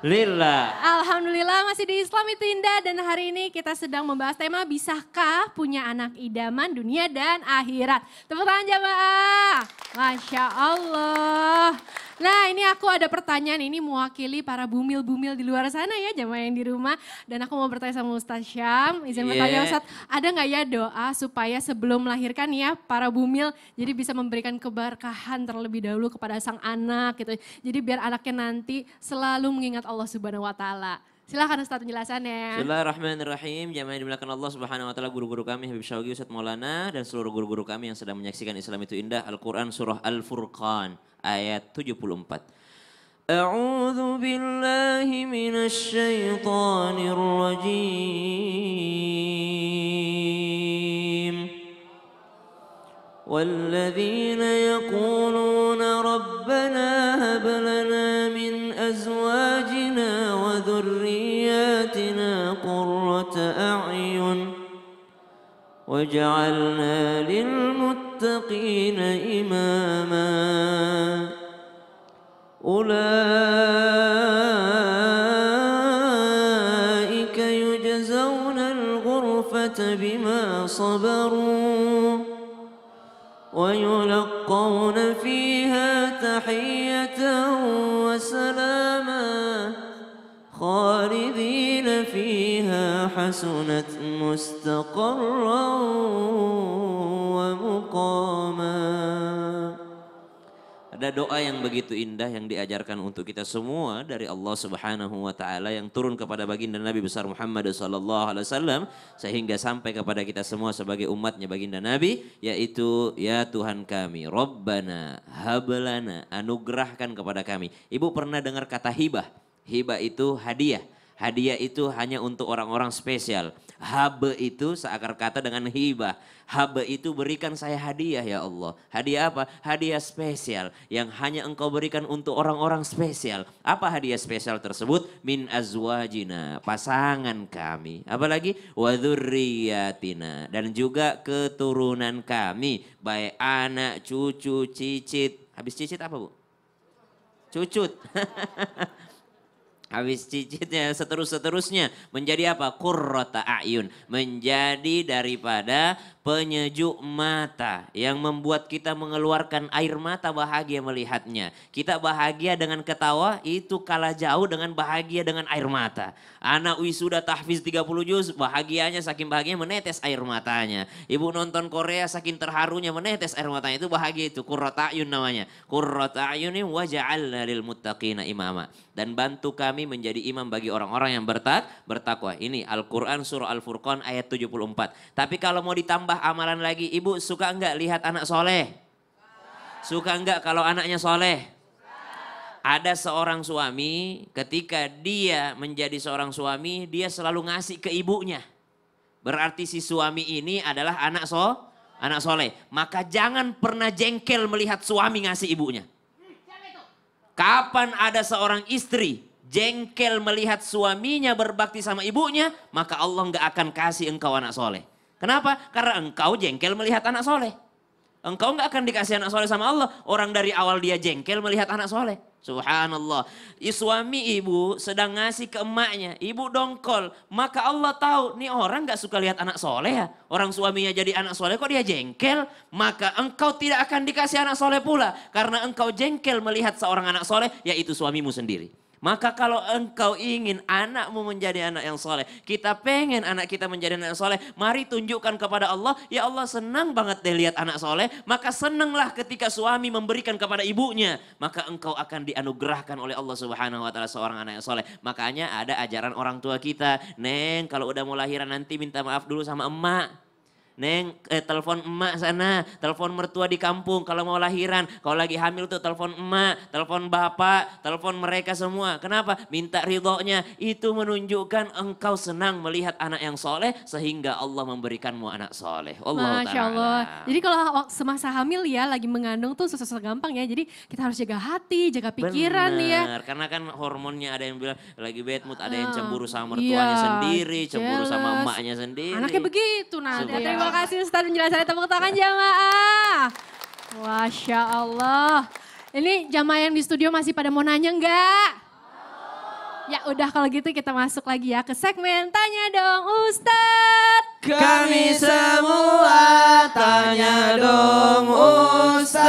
Lillah. Alhamdulillah masih di Islam itu indah dan hari ini kita sedang membahas tema bisakah punya anak idaman dunia dan akhirat. Tepuk tangan jamaah. Masya Allah. Nah ini aku ada pertanyaan ini mewakili para bumil-bumil di luar sana ya jamaah yang di rumah. Dan aku mau bertanya sama Ustaz Syam, izin bertanya Ustaz, ada nggak ya doa supaya sebelum melahirkan ya para bumil jadi bisa memberikan keberkahan terlebih dahulu kepada sang anak gitu. Jadi biar anaknya nanti selalu mengingat Allah Subhanahu wa taala. Silakan Ustaz penjelasannya. Bismillahirrahmanirrahim. Jamaah yang dimuliakan Allah Subhanahu wa taala, guru-guru kami Habib Syawgi Ustaz Maulana dan seluruh guru-guru kami yang sedang menyaksikan Islam itu indah Al-Qur'an surah Al-Furqan ayat 74. A'udzu billahi minasy syaithanir rajim. والذين يقولون ربنا هب لنا من أزواجنا وذرياتنا قرة أعين وجعلنا للمتقين إماما أولئك يجزون الغرفة بما صبروا ويلقون فيها تحية وسلاما خالدين فيها حسنت مستقرا ومقاما. Ada doa yang begitu indah yang diajarkan untuk kita semua dari Allah Subhanahu wa taala yang turun kepada baginda Nabi besar Muhammad sallallahu alaihi wasallam sehingga sampai kepada kita semua sebagai umatnya baginda Nabi, yaitu ya Tuhan kami, Rabbana hablana, anugerahkan kepada kami. Ibu pernah dengar kata hibah? Hibah itu hadiah. Hadiah itu hanya untuk orang-orang spesial. Habe itu seakar kata dengan hibah. Habe itu berikan saya hadiah ya Allah. Hadiah apa? Hadiah spesial yang hanya engkau berikan untuk orang-orang spesial. Apa hadiah spesial tersebut? Min azwajina, pasangan kami. Apalagi? Wa dzurriyyatina, dan juga keturunan kami. Baik anak, cucu, cicit. Habis cicit apa Bu? Cucut. Habis cicitnya seterusnya menjadi apa? Qurrata a'yun, menjadi daripada penyejuk mata yang membuat kita mengeluarkan air mata bahagia melihatnya. Kita bahagia dengan ketawa itu kalah jauh dengan bahagia dengan air mata. Anak wisuda tahfiz 30 juz, bahagianya saking bahagia menetes air matanya. Ibu nonton Korea saking terharunya menetes air matanya, itu bahagia, itu qurrata a'yun namanya. Qurrata a'yunin wa ja'alna lil muttaqina imama, dan bantu kami menjadi imam bagi orang-orang yang bertakwa. Ini Al-Quran surah Al-Furqan ayat 74. Tapi kalau mau ditambah amalan lagi, ibu suka enggak lihat anak soleh? Suka enggak kalau anaknya soleh? Ada seorang suami, ketika dia menjadi seorang suami, dia selalu ngasih ke ibunya. Berarti si suami ini adalah anak soleh. Maka jangan pernah jengkel melihat suami ngasih ibunya. Kapan ada seorang istri jengkel melihat suaminya berbakti sama ibunya, maka Allah nggak akan kasih engkau anak soleh. Kenapa? Karena engkau jengkel melihat anak soleh. Engkau nggak akan dikasih anak soleh sama Allah. Orang dari awal dia jengkel melihat anak soleh. Subhanallah. Suami ibu sedang ngasih ke emaknya. Ibu dongkol. Maka Allah tahu nih orang nggak suka lihat anak soleh ya. Orang suaminya jadi anak soleh kok dia jengkel. Maka engkau tidak akan dikasih anak soleh pula. Karena engkau jengkel melihat seorang anak soleh, yaitu suamimu sendiri. Maka kalau engkau ingin anakmu menjadi anak yang soleh, kita pengen anak kita menjadi anak yang soleh, mari tunjukkan kepada Allah, ya Allah senang banget deh lihat anak soleh, maka senanglah ketika suami memberikan kepada ibunya, maka engkau akan dianugerahkan oleh Allah Subhanahu wa taala seorang anak yang soleh. Makanya ada ajaran orang tua kita, Neng kalau udah mau lahiran nanti minta maaf dulu sama emak. Neng, telepon emak sana, telepon mertua di kampung kalau mau lahiran. Kalau lagi hamil tuh telepon emak, telepon bapak, telepon mereka semua. Kenapa? Minta ridhonya. Itu menunjukkan engkau senang melihat anak yang soleh sehingga Allah memberikanmu anak soleh. Masya Allah. Jadi kalau semasa hamil ya lagi mengandung tuh susah-susah gampang ya. Jadi kita harus jaga hati, jaga pikiran nih ya. Benar, karena kan hormonnya ada yang bilang lagi bad mood, ada yang cemburu sama mertuanya sendiri, cemburu sama emaknya sendiri. Anaknya begitu nanti. Terima kasih Ustaz penjelasannya, tepuk tangan jamaah. Masya Allah. Ini jamaah yang di studio masih pada mau nanya enggak? Ya udah kalau gitu kita masuk lagi ya ke segmen Tanya Dong Ustadz. Kami semua tanya dong Ustaz.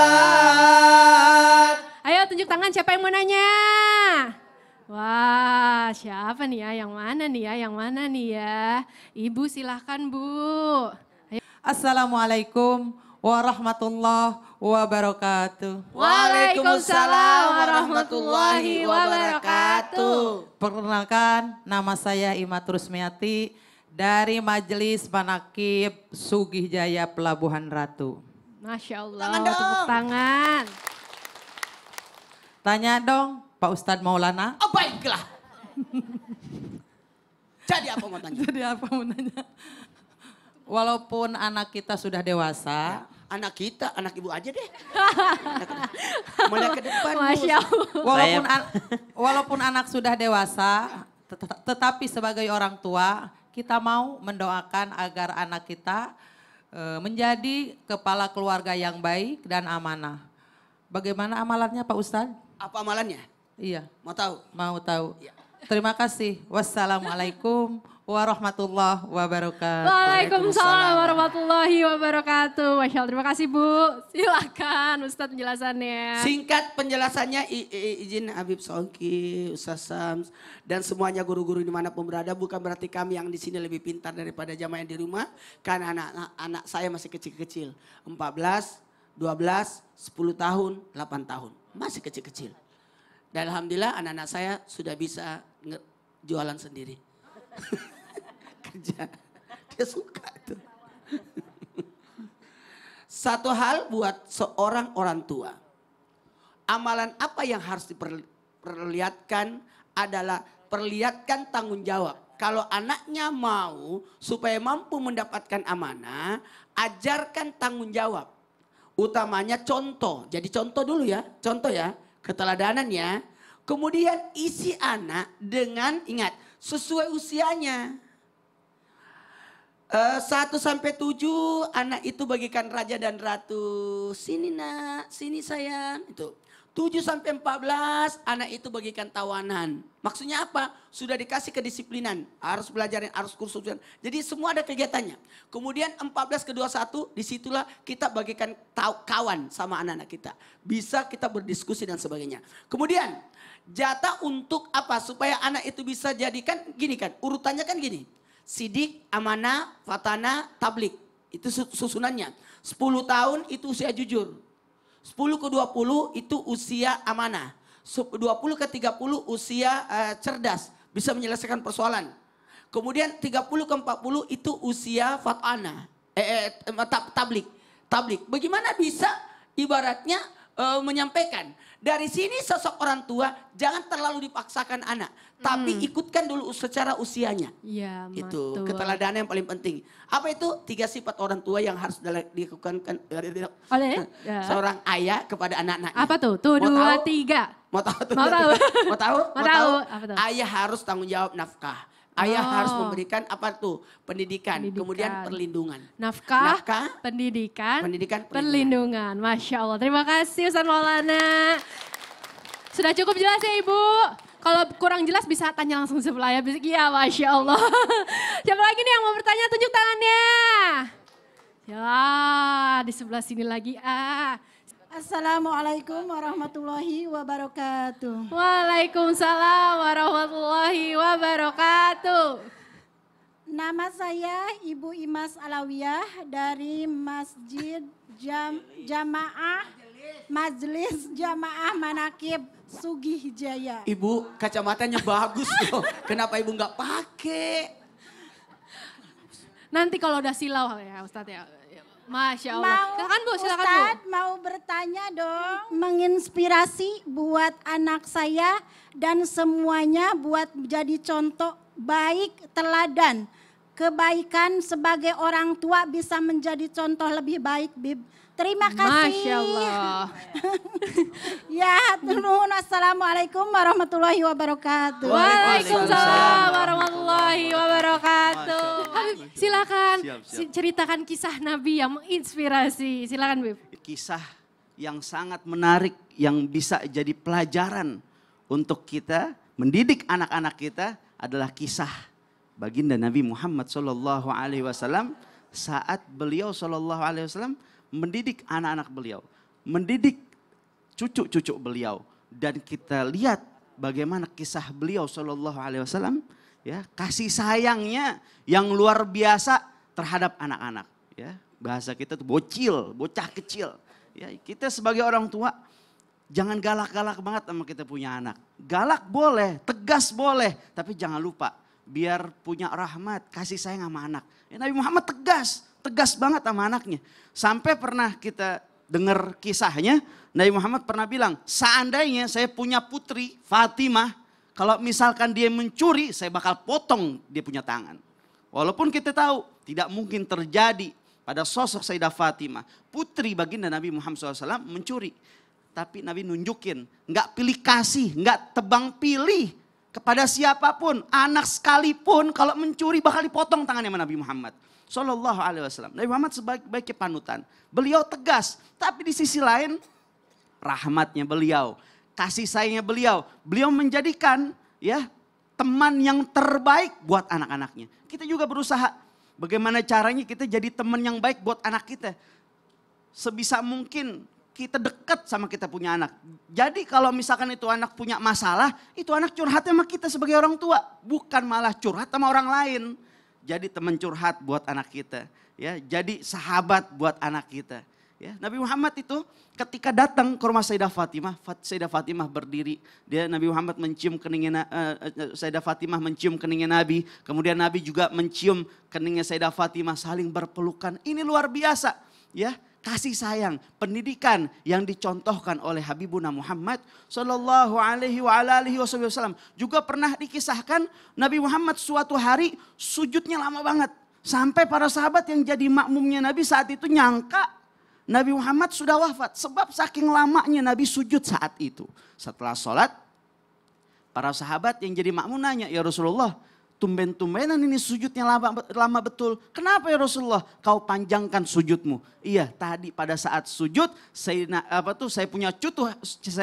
Ayo tunjuk tangan siapa yang mau nanya. Wah siapa nih ya, yang mana nih ya, yang mana nih ya. Ibu silahkan Bu. Ayo. Assalamualaikum warahmatullahi wabarakatuh. Waalaikumsalam warahmatullahi wabarakatuh. Perkenalkan, nama saya Ima Rusmiati dari Majelis Manaqib Sugih Jaya Pelabuhan Ratu. Masya Allah, Tangan dong. tepuk tangan. Tanya dong Pak Ustadz Maulana. Oh baiklah. Jadi apa mau tanya? Jadi apa mau nanya? Walaupun anak kita sudah dewasa, Anak kita, anak ibu aja deh. Mulai ke depan. Masya Bos. Allah. walaupun anak sudah dewasa, tetapi sebagai orang tua kita mau mendoakan agar anak kita menjadi kepala keluarga yang baik dan amanah. Bagaimana amalannya Pak Ustadz? Apa amalannya? Iya, Mau tahu? mau tahu. Iya. Terima kasih. Wassalamualaikum warahmatullahi wabarakatuh. Waalaikumsalam warahmatullahi wabarakatuh. Masya Allah, terima kasih Bu. Silakan Ustadz penjelasannya. Singkat penjelasannya izin Habib Songki, Ustaz Sams, dan semuanya guru-guru dimanapun berada. Bukan berarti kami yang di sini lebih pintar daripada jamaah yang di rumah. Karena anak saya masih kecil-kecil. 14, 12, 10 tahun, 8 tahun. Masih kecil-kecil. Dan Alhamdulillah anak-anak saya sudah bisa jualan sendiri. Kerja, dia suka tuh. Satu hal buat seorang orang tua. Amalan apa yang harus diperlihatkan adalah perlihatkan tanggung jawab. Kalau anaknya mau supaya mampu mendapatkan amanah, ajarkan tanggung jawab. Utamanya contoh. Jadi contoh dulu ya, contoh ya, keteladanan ya. Kemudian isi anak dengan, ingat, sesuai usianya. 1 sampai 7 anak itu bagikan raja dan ratu. Sini nak, sini sayang. Itu. 7 sampai 14 anak itu bagikan tawanan. Maksudnya apa? Sudah dikasih kedisiplinan. Harus belajar, harus kursus. Jadi semua ada kegiatannya. Kemudian 14 ke 21 disitulah kita bagikan kawan sama anak-anak kita. Bisa kita berdiskusi dan sebagainya. Kemudian jatah untuk apa? Supaya anak itu bisa jadikan gini kan. Urutannya kan gini. Sidik, amanah, fatana, tablik. Itu susunannya. 10 tahun itu usia jujur. 10 ke 20 itu usia amanah. 20 ke 30 usia cerdas. Bisa menyelesaikan persoalan. Kemudian 30 ke 40 itu usia fatana. Tablik. Tablik. Bagaimana bisa ibaratnya menyampaikan. Dari sini sosok orang tua jangan terlalu dipaksakan anak. Tapi ikutkan dulu secara usianya. Iya, Itu betul. keteladanan yang paling penting. Apa itu? 3 sifat orang tua yang harus dilakukan Oleh ya. seorang ayah kepada anak-anaknya. Apa tuh? Tuh, Mau 2, tahu? 3. Mau tahu? Mau tahu? Mau tahu? Mau tahu? Apa tuh? Ayah harus tanggung jawab nafkah. Ayah Oh. harus memberikan apa tuh? Pendidikan. Kemudian Pendidikan. perlindungan. Nafkah, Nafkah, pendidikan, pendidikan, perlindungan. Masya Allah. Terima kasih Ustaz Maulana. Sudah cukup jelas ya Ibu? Kalau kurang jelas bisa tanya langsung sebelah ya. Iya Masya Allah. Siapa lagi nih yang mau bertanya? Tunjuk tangannya. Ya di sebelah sini lagi. Assalamualaikum warahmatullahi wabarakatuh. Waalaikumsalam warahmatullahi wabarakatuh. Nama saya Ibu Imas Alawiyah dari Masjid Jamaah Majelis Jamaah Manaqib Sugih Jaya. Ibu kacamatanya bagus loh. Kenapa ibu nggak pakai? Nanti kalau udah silau ya Ustadz ya. Masya Allah. Silakan Bu, silakan Bu. Ustadz mau bertanya dong. Menginspirasi buat anak saya dan semuanya buat jadi contoh baik teladan. Kebaikan sebagai orang tua bisa menjadi contoh lebih baik, Bib. Terima kasih. Masya Allah. Ya, turun. Assalamualaikum warahmatullahi wabarakatuh. Waalaikumsalam warahmatullahi wabarakatuh. Habib, silakan Siap. ceritakan kisah Nabi yang menginspirasi. Silakan Bib. Kisah yang sangat menarik yang bisa jadi pelajaran untuk kita mendidik anak-anak kita adalah kisah baginda Nabi Muhammad SAW saat beliau SAW mendidik anak-anak beliau, mendidik cucu-cucu beliau, dan kita lihat bagaimana kisah beliau SAW, ya, kasih sayangnya yang luar biasa terhadap anak-anak. Ya, bahasa kita tuh bocil, bocah kecil. Ya, kita sebagai orang tua jangan galak-galak banget sama kita punya anak. Galak boleh, tegas boleh, tapi jangan lupa biar punya rahmat, kasih sayang sama anak. Ya, Nabi Muhammad tegas banget sama anaknya. Sampai pernah kita dengar kisahnya, Nabi Muhammad pernah bilang, seandainya saya punya putri Fatimah, kalau misalkan dia mencuri, saya bakal potong dia punya tangan. Walaupun kita tahu tidak mungkin terjadi pada sosok Sayyidah Fatimah, putri baginda Nabi Muhammad SAW mencuri. Tapi Nabi nunjukin, nggak pilih kasih, nggak tebang pilih kepada siapapun. Anak sekalipun kalau mencuri bakal dipotong tangannya sama Nabi Muhammad Sallallahu Alaihi Wasallam. Nabi Muhammad sebaik-baiknya panutan. Beliau tegas, tapi di sisi lain rahmatnya beliau, kasih sayangnya beliau. Beliau menjadikan ya teman yang terbaik buat anak-anaknya. Kita juga berusaha bagaimana caranya kita jadi teman yang baik buat anak kita. Sebisa mungkin kita dekat sama kita punya anak. Jadi kalau misalkan itu anak punya masalah, itu anak curhat sama kita sebagai orang tua. Bukan malah curhat sama orang lain. Jadi teman curhat buat anak kita. Ya, jadi sahabat buat anak kita. Ya, Nabi Muhammad itu ketika datang ke rumah Sayyidah Fatimah berdiri. Nabi Muhammad mencium keningnya, Sayyidah Fatimah mencium keningnya Nabi. Kemudian Nabi juga mencium keningnya Sayyidah Fatimah, saling berpelukan. Ini luar biasa, ya, kasih sayang, pendidikan yang dicontohkan oleh Habibuna Muhammad Sallallahu Alaihi Wasallam. Juga pernah dikisahkan Nabi Muhammad suatu hari sujudnya lama banget. Sampai para sahabat yang jadi makmumnya Nabi saat itu nyangka Nabi Muhammad sudah wafat. Sebab saking lamanya Nabi sujud saat itu. Setelah sholat, para sahabat yang jadi makmum nanya, ya Rasulullah, tumben-tumbenan ini sujudnya lama betul. Kenapa ya Rasulullah kau panjangkan sujudmu? Iya, tadi pada saat sujud saya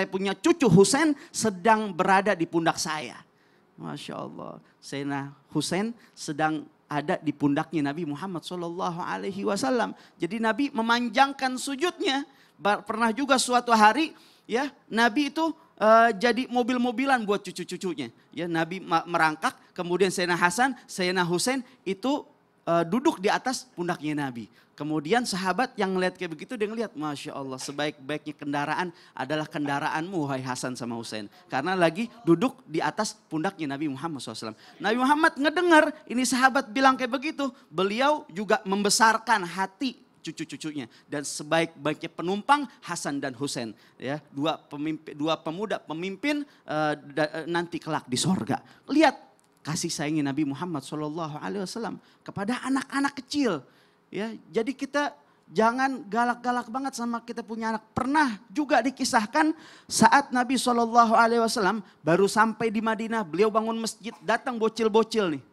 punya cucu Husain sedang berada di pundak saya. Masya Allah, Sayyidina Husain sedang ada di pundaknya Nabi Muhammad SAW. Jadi Nabi memanjangkan sujudnya. Pernah juga suatu hari ya Nabi itu jadi mobil-mobilan buat cucu-cucunya. Ya, Nabi merangkak, kemudian Sayyidina Hasan, Sayyidina Husain itu duduk di atas pundaknya Nabi. Kemudian sahabat yang melihat kayak begitu, dia ngelihat, Masya Allah, sebaik-baiknya kendaraan adalah kendaraanmu, wahai Hasan sama Husain. Karena lagi duduk di atas pundaknya Nabi Muhammad SAW. Nabi Muhammad ngedengar ini sahabat bilang kayak begitu, beliau juga membesarkan hati cucu-cucunya, dan sebaik-baiknya penumpang Hasan dan Husain, ya, dua pemuda pemimpin nanti kelak di sorga. Lihat kasih sayangnya Nabi Muhammad SAW kepada anak-anak kecil, ya. Jadi kita jangan galak-galak banget sama kita punya anak. Pernah juga dikisahkan saat Nabi SAW baru sampai di Madinah, beliau bangun masjid, datang bocil-bocil nih.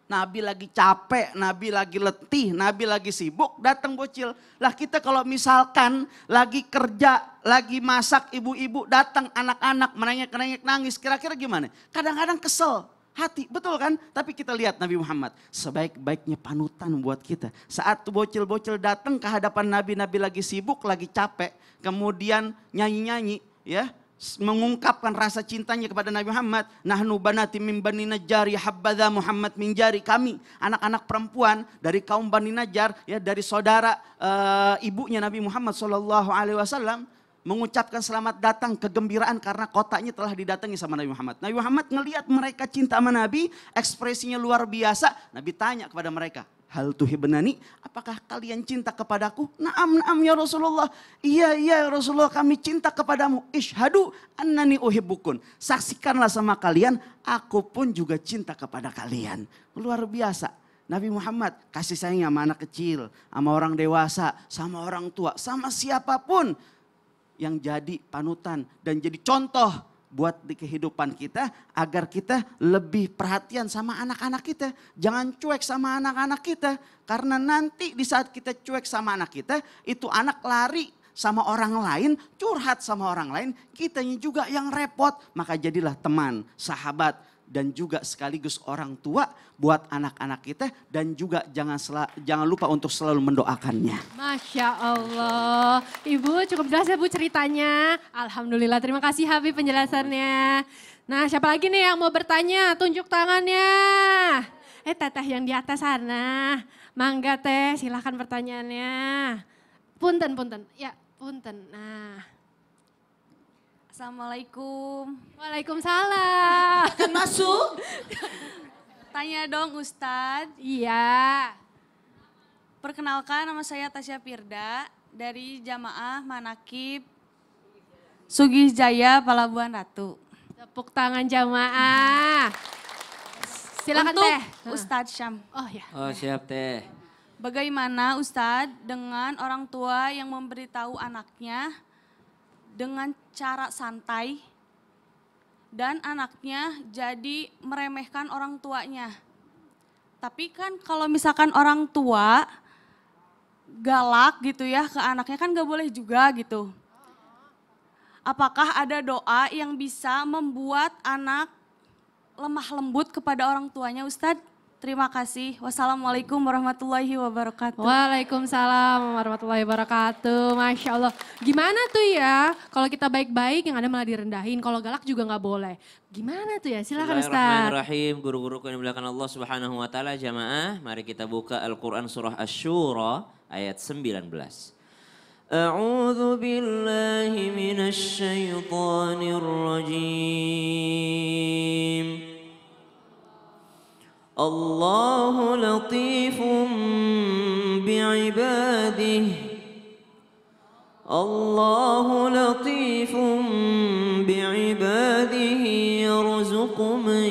Nabi lagi capek, Nabi lagi letih, Nabi lagi sibuk, datang bocil. Lah kita kalau misalkan lagi kerja, lagi masak, ibu-ibu datang anak-anak menangis nangis, kira-kira gimana? Kadang-kadang kesel hati, betul kan? Tapi kita lihat Nabi Muhammad sebaik-baiknya panutan buat kita. Saat bocil-bocil datang ke hadapan Nabi, Nabi lagi sibuk, lagi capek, kemudian nyanyi-nyanyi, ya, mengungkapkan rasa cintanya kepada Nabi Muhammad. Nahnu banati min Bani Najjar habadha Muhammad min jari. Kami anak-anak perempuan dari kaum Bani Najjar, ya, dari saudara ibunya Nabi Muhammad SAW, mengucapkan selamat datang, kegembiraan karena kotanya telah didatangi sama Nabi Muhammad. Nabi Muhammad ngelihat mereka cinta sama Nabi, ekspresinya luar biasa. Nabi tanya kepada mereka, hal tuhibnani, apakah kalian cinta kepadaku? Naam ya Rasulullah. Iya ya Rasulullah, kami cinta kepadamu. Ishhadu annani uhibbukun. Saksikanlah sama kalian, aku pun juga cinta kepada kalian. Luar biasa. Nabi Muhammad kasih sayang sama anak kecil, sama orang dewasa, sama orang tua, sama siapapun yang jadi panutan dan jadi contoh buat di kehidupan kita, agar kita lebih perhatian sama anak-anak kita. Jangan cuek sama anak-anak kita, karena nanti di saat kita cuek sama anak kita, itu anak lari sama orang lain, curhat sama orang lain, kitanya juga yang repot. Maka jadilah teman, sahabat, dan juga sekaligus orang tua buat anak-anak kita. Dan juga jangan lupa untuk selalu mendoakannya. Masya Allah. Ibu cukup jelas ya Bu ceritanya. Alhamdulillah, terima kasih Habib penjelasannya. Nah, siapa lagi nih yang mau bertanya? Tunjuk tangannya. Teteh yang di atas sana. Mangga teh, silahkan pertanyaannya. Punten. Ya, punten. Nah. Assalamualaikum. Waalaikumsalam. Akan masuk. Tanya dong Ustadz. Iya. Perkenalkan, nama saya Tasya Firda dari Jamaah Manakib Sugih Jaya, Palabuhan Ratu. Tepuk tangan jamaah. Silakan Untuk teh. Ustadz Syam. Oh ya. Oh siap teh. Bagaimana Ustadz dengan orang tua yang memberitahu anaknya dengan cara santai dan anaknya jadi meremehkan orang tuanya. Tapi kan kalau misalkan orang tua galak gitu ya ke anaknya kan gak boleh juga gitu. Apakah ada doa yang bisa membuat anak lemah lembut kepada orang tuanya Ustadz? Terima kasih. Wassalamualaikum warahmatullahi wabarakatuh. Waalaikumsalam warahmatullahi wabarakatuh. Masya Allah. Gimana tuh ya kalau kita baik-baik yang ada malah direndahin. Kalau galak juga nggak boleh. Gimana tuh ya? Silakan Ustaz. Bismillahirrahmanirrahim. Guru-guruku yang dimuliakan Allah Subhanahu wa taala, jamaah, mari kita buka Al-Qur'an surah Asy-Syura ayat 19. A'udzu billahi minasy syaithanir rajim. Allahu latifum bi'ibadihi. Allahu latifum bi'ibadihi yarzuqu man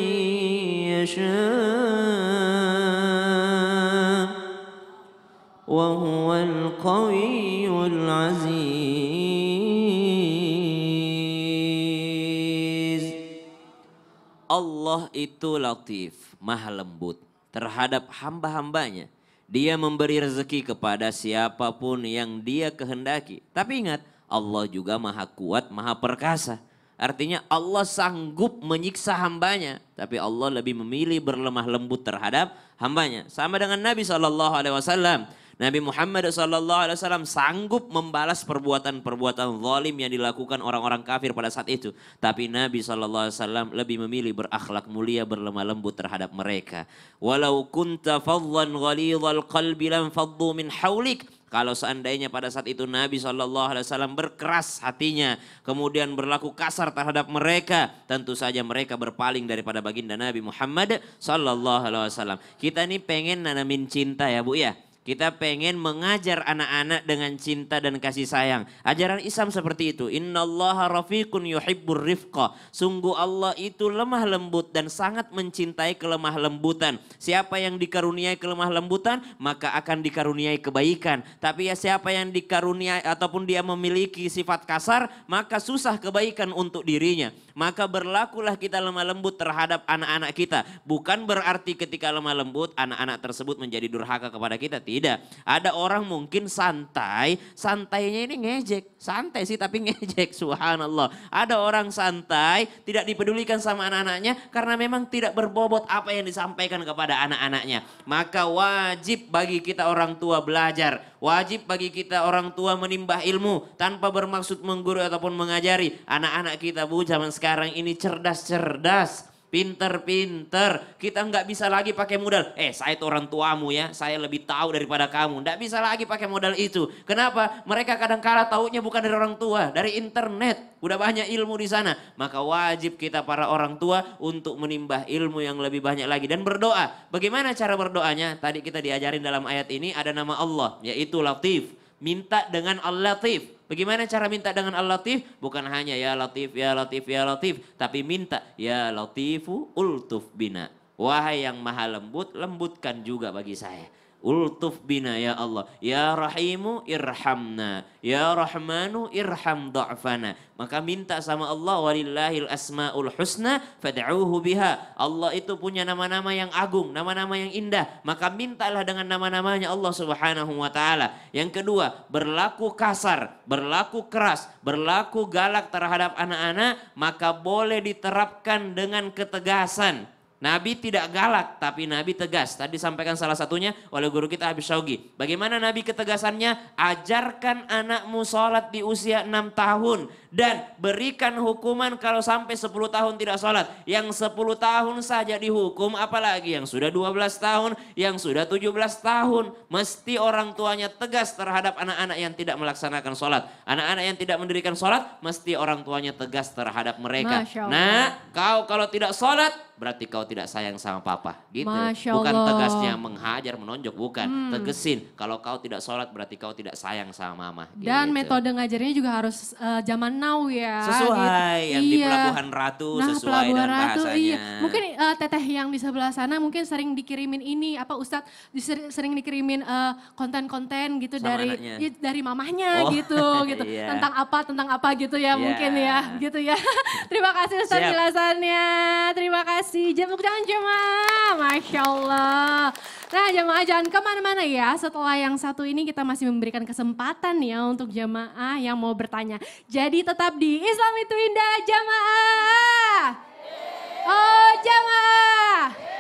yasha' wa huwal qawiyyul aziz. Allah itu latif, maha lembut terhadap hamba-hambanya. Dia memberi rezeki kepada siapapun yang dia kehendaki. Tapi ingat, Allah juga maha kuat, maha perkasa. Artinya Allah sanggup menyiksa hambanya. Tapi Allah lebih memilih berlemah lembut terhadap hambanya. Sama dengan Nabi SAW. Nabi Muhammad SAW sanggup membalas perbuatan-perbuatan zalim yang dilakukan orang-orang kafir pada saat itu. Tapi Nabi SAW lebih memilih berakhlak mulia, berlemah lembut terhadap mereka. Walau kunta fadlan ghalidhal qalbi lam faddu min haulik. Kalau seandainya pada saat itu Nabi SAW berkeras hatinya, kemudian berlaku kasar terhadap mereka, tentu saja mereka berpaling daripada baginda Nabi Muhammad SAW. Kita ini pengen nanamin cinta ya Bu ya. Kita pengen mengajar anak-anak dengan cinta dan kasih sayang. Ajaran Islam seperti itu. Innallaha rafiqun yuhibbur rifqa. Sungguh Allah itu lemah lembut dan sangat mencintai kelemah lembutan. Siapa yang dikaruniai kelemah lembutan, maka akan dikaruniai kebaikan. Tapi ya siapa yang dikaruniai ataupun dia memiliki sifat kasar, maka susah kebaikan untuk dirinya. Maka berlakulah kita lemah lembut terhadap anak-anak kita. Bukan berarti ketika lemah lembut, anak-anak tersebut menjadi durhaka kepada kita. Tidak, ada orang mungkin santai, santainya ini ngejek. Santai sih tapi ngejek, subhanallah. Ada orang santai, tidak dipedulikan sama anak-anaknya karena memang tidak berbobot apa yang disampaikan kepada anak-anaknya. Maka wajib bagi kita orang tua belajar. Wajib bagi kita orang tua menimbah ilmu tanpa bermaksud menggurui ataupun mengajari. Anak-anak kita Bu zaman sekarang ini cerdas-cerdas. Pinter-pinter, kita nggak bisa lagi pakai modal. Saya itu orang tuamu ya, saya lebih tahu daripada kamu. Nggak bisa lagi pakai modal itu. Kenapa? Mereka kadang-kala taunya bukan dari orang tua, dari internet. Udah banyak ilmu di sana. Maka wajib kita para orang tua untuk menimbah ilmu yang lebih banyak lagi. Dan berdoa. Bagaimana cara berdoanya? Tadi kita diajarin dalam ayat ini ada nama Allah, yaitu Latif. Minta dengan Al-Latif. Bagaimana cara minta dengan Al-Latif? Bukan hanya ya Latif, ya Latif, ya Latif. Tapi minta ya Latifu ultuf bina. Wahai yang maha lembut, lembutkan juga bagi saya. Ultuf bina ya Allah. Ya Rahimu irhamna. Ya Rahmanu irham da'fana. Maka minta sama Allah, walillahil asma'ul husna fad'uhu biha. Allah itu punya nama-nama yang agung, nama-nama yang indah. Maka mintalah dengan nama-namanya Allah Subhanahu wa taala. Yang kedua, berlaku kasar, berlaku keras, berlaku galak terhadap anak-anak, maka boleh diterapkan dengan ketegasan. Nabi tidak galak, tapi Nabi tegas. Tadi disampaikan salah satunya oleh guru kita Habib Syaugi. Bagaimana Nabi ketegasannya? Ajarkan anakmu sholat di usia 6 tahun. Dan berikan hukuman kalau sampai 10 tahun tidak sholat. Yang 10 tahun saja dihukum, apalagi yang sudah 12 tahun, yang sudah 17 tahun. Mesti orang tuanya tegas terhadap anak-anak yang tidak melaksanakan sholat. Anak-anak yang tidak mendirikan sholat, mesti orang tuanya tegas terhadap mereka. Masya Allah. Nah, kau kalau tidak sholat, berarti kau tidak sayang sama papa. Gitu. Masya Bukan Allah. tegasnya menghajar, menonjok. Bukan. Tegesin. Kalau kau tidak sholat berarti kau tidak sayang sama mama. Dan Gitu. metode ngajarnya juga harus zaman now ya. Sesuai gitu. yang di Iya. Pelabuhan Ratu, Nah, sesuai Pelabuhan dengan Ratu, bahasanya. iya. Mungkin teteh yang di sebelah sana mungkin sering dikirimin ini, apa Ustadz sering dikirimin konten-konten gitu Sama dari anaknya. dari mamahnya Oh, gitu iya. tentang apa gitu ya Iya. mungkin ya gitu ya. Terima kasih Ustadz Siap. jelasannya. Terima kasih. Tepuk tangan jemaah. Masya Allah. Nah jemaah jangan kemana-mana ya. Setelah yang satu ini kita masih memberikan kesempatan ya untuk jemaah yang mau bertanya. Jadi tetap di Islam itu Indah jemaah. Oh jemaah.